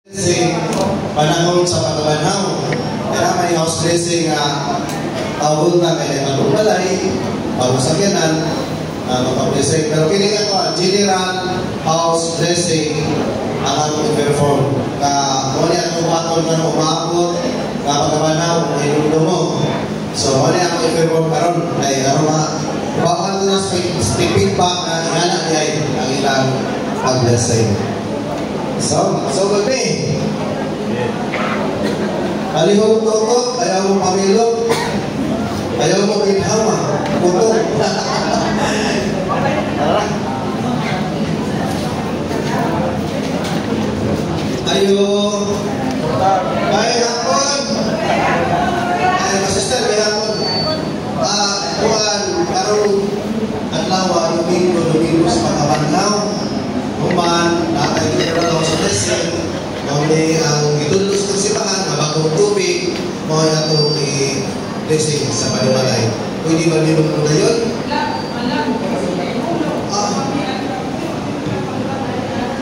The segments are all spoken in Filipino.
Kasi panahon sa pagkabanaw, kaya may house dressing na tawag na kaya magpapalay, pagmasakyanan, magpapresent. Pero kinig ako, general house dressing ang akong i-perform. Muli akong bakon na umabot, pagkabanaw, inundo mo. So, muli akong i-perform karon ay aron bawal na feedback na ingana niya ang ilang pag-dressing. So gabi. Alihog tutok, ayaw mo pamilog, ayaw mo inhawa, tutok. Ayo, may hapon. Ay, masister, may hapon. Kuhan, karong adlaw, Domingo sa pagkabanaw. Human, natay general house dressing, muli ang itulus ng sipahan, mabagong tubig, mo na itong i-dressing sa panimalay. Pwede ba minum mo na yun?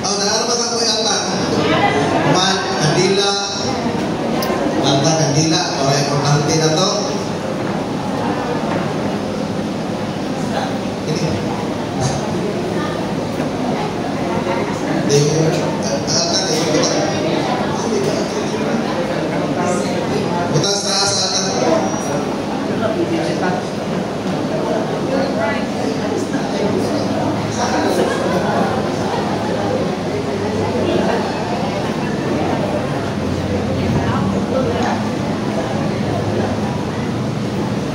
Naarama ka ko yata. Man, kandila, para importante na to. Butas taas atan.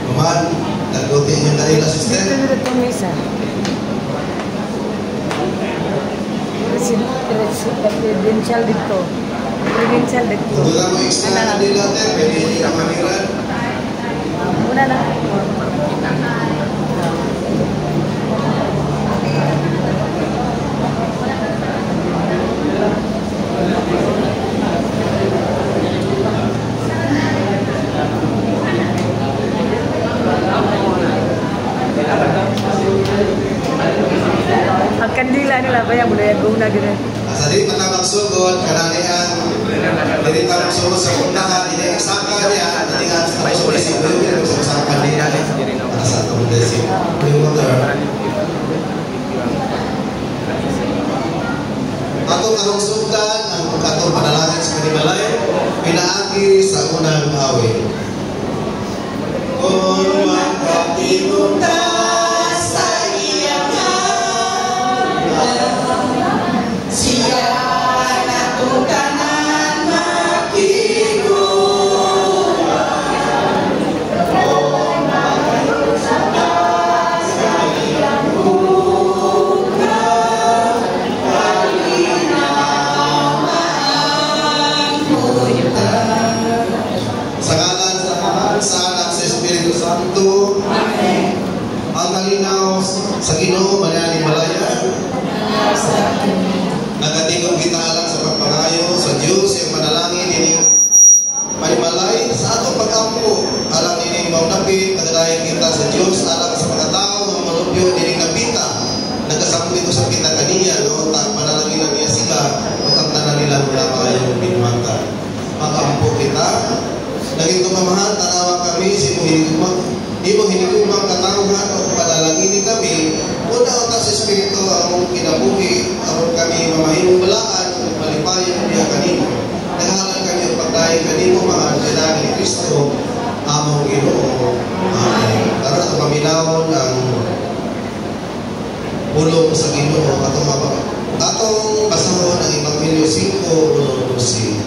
Kuman, nagluti yung kanila sister. Provincial dito. Kung wala mo extra na nila, pwede hindi ka maniran. Una na. Ang kandila nila ba yung mulai guna gina? Sa di matabang sugod, kanani ang dirita magsugod sa undahan, hindi nagsaka niya, hindi nga sa magsugod si Will, hindi sa kandila, para sa itong dressing. Yung motor. Atong karong sugdan, ang katong panalangin sa panimalay, pinaagi sa unang awit. Kung magkatimunta sa iyang siya natukanan makikuha o magkalusakas sa iyang buka kalinamaan punta sa ngalan sa Ama, sa Anak, sa Espiritu Santo. Amen. Ang kalinaw sa Ginoo manalangin malaya. Nagatigong kita alang sa pagpangayo sa Diyos yung manalangin ini panimalay sa atong pag-ampo alang ini maunapit nagadahin kita sa Diyos alang sa mga tao ng malubyo ini kapita nagkasakit ito sa kita kaniya no manalangin niya sila magkamtanan nila mula kayong binmata mag-ampo kita naging tumamahan tanawa kami di mo hinigumang katawhan o panalangin kami una o sa Espiritu ang kinabuhi aron kami mamahimong balaan malipayon niya kanino naghalan kami ang pagdahin kanino mahal kailangan ni Kristo among Ginoo. Amen. Karon ato paminawon ang pulong sa Ginoo atong basahon ang Ebanghelyo 5:12.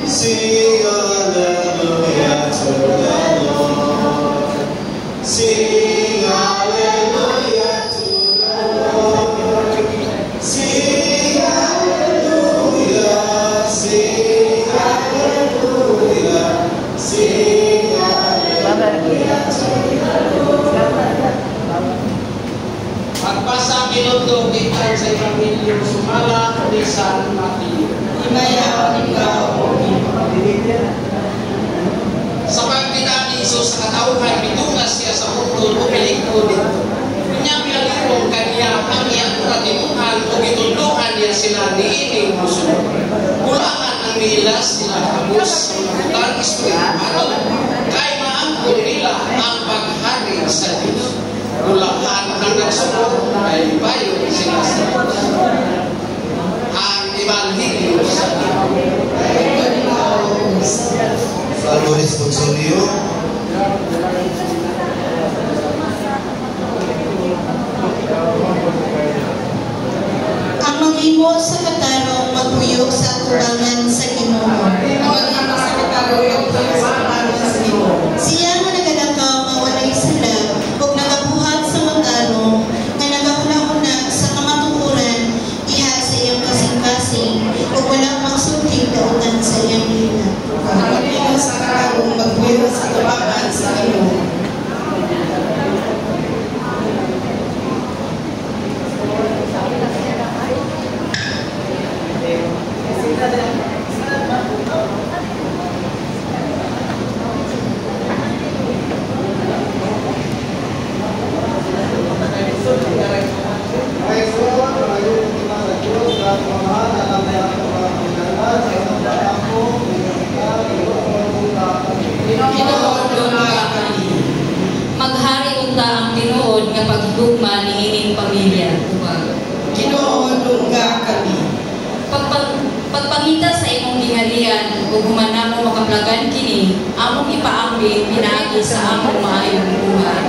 Sing hallelujah to the Lord. Sing hallelujah to the Lord. Sing hallelujah. Sing hallelujah. Sing hallelujah to the Lord. Pagpasa minuto kita sa Ebanghelyo sumala ni San Mateo. Inayaw ikaw sa pagkita ni Jesus sa katauhan, bitungas siya sa mundo, umilikod dito. Kanya pinalirong kanya ang iyang ratimuhan o gituluhan niya sila ni ining musunod. Mula nila sila kabus sa utang espiritual, kay maangkon nila ang paghari sa Diyos. Ulahan ang nagsunod ay bayo sila sa Diyos. Ang Evangelyo sa Diyos. Salmo responsorio. Ang maghimo sa katarong magpuyok sa atubangan sa Ginoo. Siya nga nagadakaw nga walay sala ug nagabuhat sa matarong nga nagahuna-huna sa kamatukuran diha sa iyang kasing-kasing ug walang magsulti kautan sa iyang lina. Ang maghimo sa katarong magpuyok sa atubangan sa Ginoo. Maghari unta ang tinuod nga paghigugma ni ining pamilya. Ginoo, lungga kami. Pagpangita sa imong gingalian ug humanamo makaplagan kini, among ipaambing pinaagi sa among maayong buhay.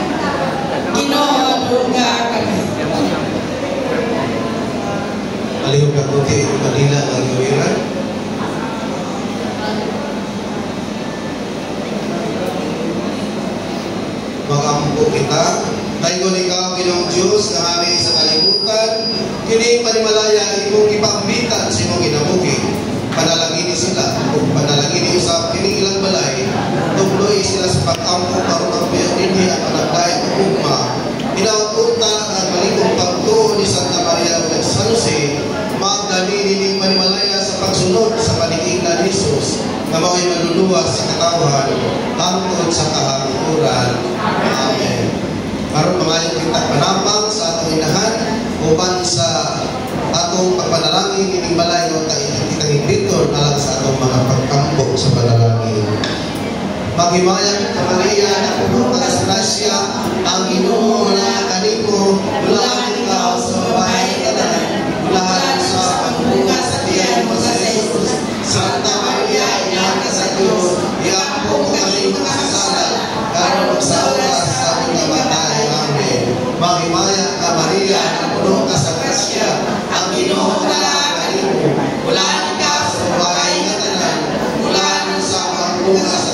Ginoo, lungga kami. Alihog na kuti, Manila ang iwiran. Magampo kita, tayo ikaw Ginoong Diyos na hari sa kalibutan, kini panimalaya imong ipambitan sa imong ginabuhi. Panalangini sila, kung panalangini usap kini ilang balay, tumuloy sila sa pag-ampo karon ang piyadini at panagdayon ng ugma. Inaunta ang maligong pagtuo ni Santa Maria ug San Jose, magdalini ning panimalaya sa pagsunod sa panigilan ni Jesus, na mao'y maluluwas sa katawhan hangtod sa kahangturan. Amen. Karon pangayon kita panapang sa atong inahan uban sa atong pagpanalangin ining balay o kitang imbiton alang sa atong mga pagkampo sa panalangin. Maghimayang ka Maria na puno ka sa grasya, ang Ginoo na kanimo, bulahan ikaw sa babae tanan, bulahan sa pagbunga sa tiyan mo sa Jesus. Santa Maria, ina ka sa Dios, iampo ko kami makasasala, karon sa oras sa aming namatay. Amen. Maghimayang ka Maria na puno ka sa grasya, ang Ginoo na kanimo, bulahan ikaw sa babae tanan, bulahan sa pagbunga sa